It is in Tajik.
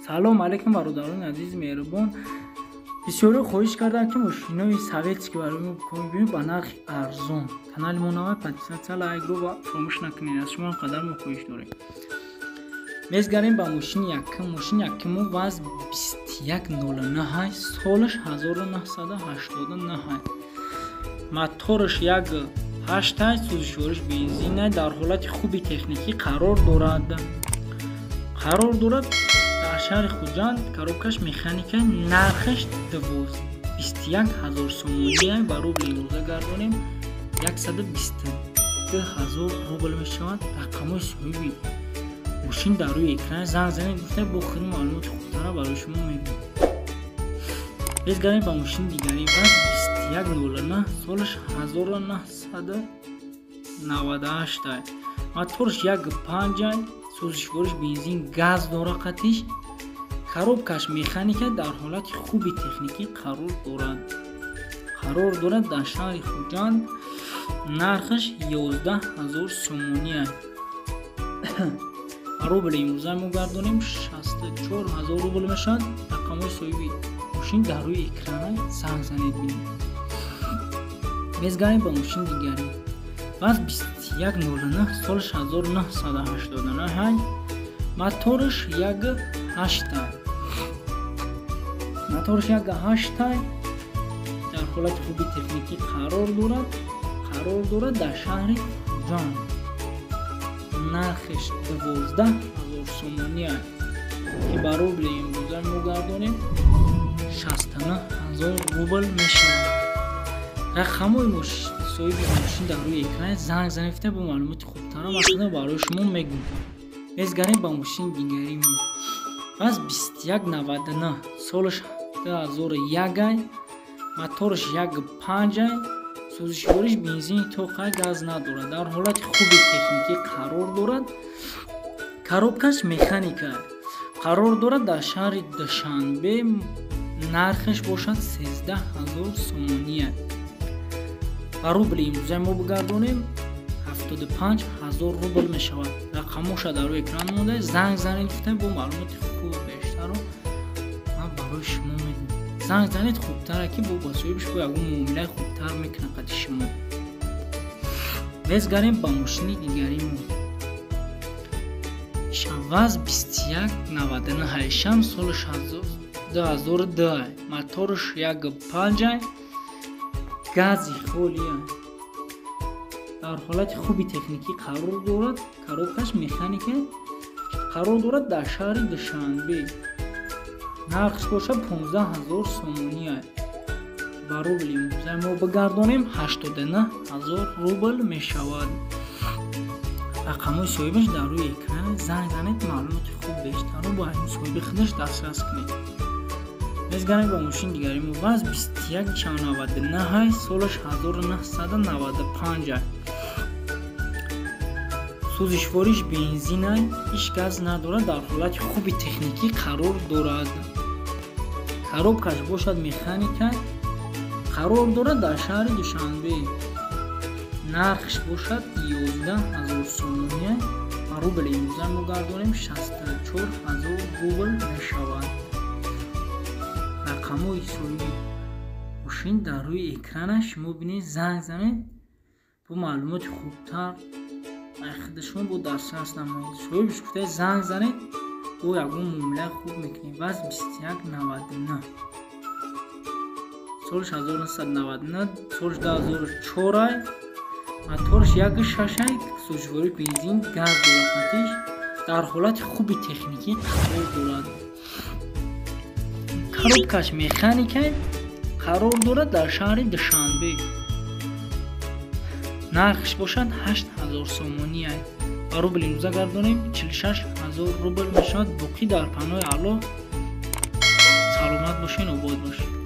салом алейкум бародарони азизи меҳрубон. бисёре хоҳиш кардам ки мошинои советский барои мо бикорбиём ба нархи арзон. канали мо навай подписатсия лайкро ва фаромӯш накунед. Аз шумо қадар мо хоҳиш дорем. мезгарем ба мошини якум. мошини якумо ваз 2109 солаш 1989. мотораш 1.8 сӯзишвориш бензина дар ҳолати хуби техникӣ қарор дорад. дар шаҳри Хуҷанд. коробкаш механика, нархаш 21000 сомония ба рубли имрӯза гардонем 122000 рубл мешавад. рақамҳои соҳиби мошин дар рӯи экран занг занед гуфта бо худни маълумоти хубтара барои шумо мегӯям. безгарем ба мошини дигари ваз 2109 солаш 1998. моторш 1.5 сӯзишвориш бензин газ дора қатиш. коробкаш механика дар ҳолати хуби техникӣ қарор дорад. дар шаҳри Хуҷанд. нархаш 11000 сомония. рубли имрӯза мо гардонем 64000 рубл мешавад. рақамҳои соҳиби мошин дар рӯи экран занг занед бинед. мезгарем ба мошини дигари ваз 2109 солаш 1989. моторш 1.8. дар ҳолати хуби техникӣ қарор дорад. дар шаҳри Хуҷанд. нархеш 12000 сомония ки ба рубли имрӯза мо гардонем 69000 рубл мешавад. рақамҳои соҳиби мошин дар рӯи экран занг занефта бо маълумоти хубтара мақсада барои шумо мегӯям. мезгарем ба мошини дигари мо ваз 2199 солаш 2001. моторш 1.5 сӯзишвориш бензини тоқа газ надорад. дар ҳолати хуби техникӣ қарор дорад. коробкаш механика қарор дорад. дар шаҳри Душанбе. нархаш бошад 13000 сомония. ба рубли имрӯза мо бигардонем 75000 рубл мешавад. рақамоша дар рӯи экран монда. занг занед гуфта бо маълумоти хуб бештаро ман барои шумо мегӯям. занг занед хубтара ки бо соҳибаш бо ягон муомилаи хубтар мекунад қади шумо. мезгарем ба мошини дигари мо ваз 2199 шам солаш 2002. моторш 1.5 гази холия дар ҳолати хуби техникӣ қарор дорад. коробкаш механика қарор дорад. дар шаҳри Душанбе. нархш бошад 15000 сомония. ба рубли имрӯза мо бигардонем 89000 рубл мешавад. рақамҳои соҳибаш дар рӯи экран занг занед маълумоти хуб бештарро бо соҳиби худаш дастрас кунед. мезгарем ба мошини дигари мо ваз 2199 солаш 1995. сӯзишвориш бензина иш газ надорад. дар ҳолати хуби техникӣ қарор дорад. коробкаш бошад механика қарор дорад. дар шаҳри Душанбе. нархш бошад 11000 сомония. ба рубли имрӯза мо гардонем 64000 рубл мешавад. рақамҳои соҳиби мошин дар рӯи экранаш шумо бинед занг занед бо маълумоти хубтар худи шумо бо дастрас намоед. соҳибаш гуфта занг занед бо ягон муомилаи хуб мекунед. ваз 2199 солаш 1999. солаш 2004. моторш 1.6 сӯзишвориш бензин газ дора қатиш. дар ҳолати хуби техникӣ қарор дорад. коробкаш механика қарор дорад. дар шаҳри Душанбе. нархш бошад 8000 сомония. ба рубли имрӯза гардонем 46000 рубл мешавад. боқӣ дар панои аъло. саломат бошед, обод бошед.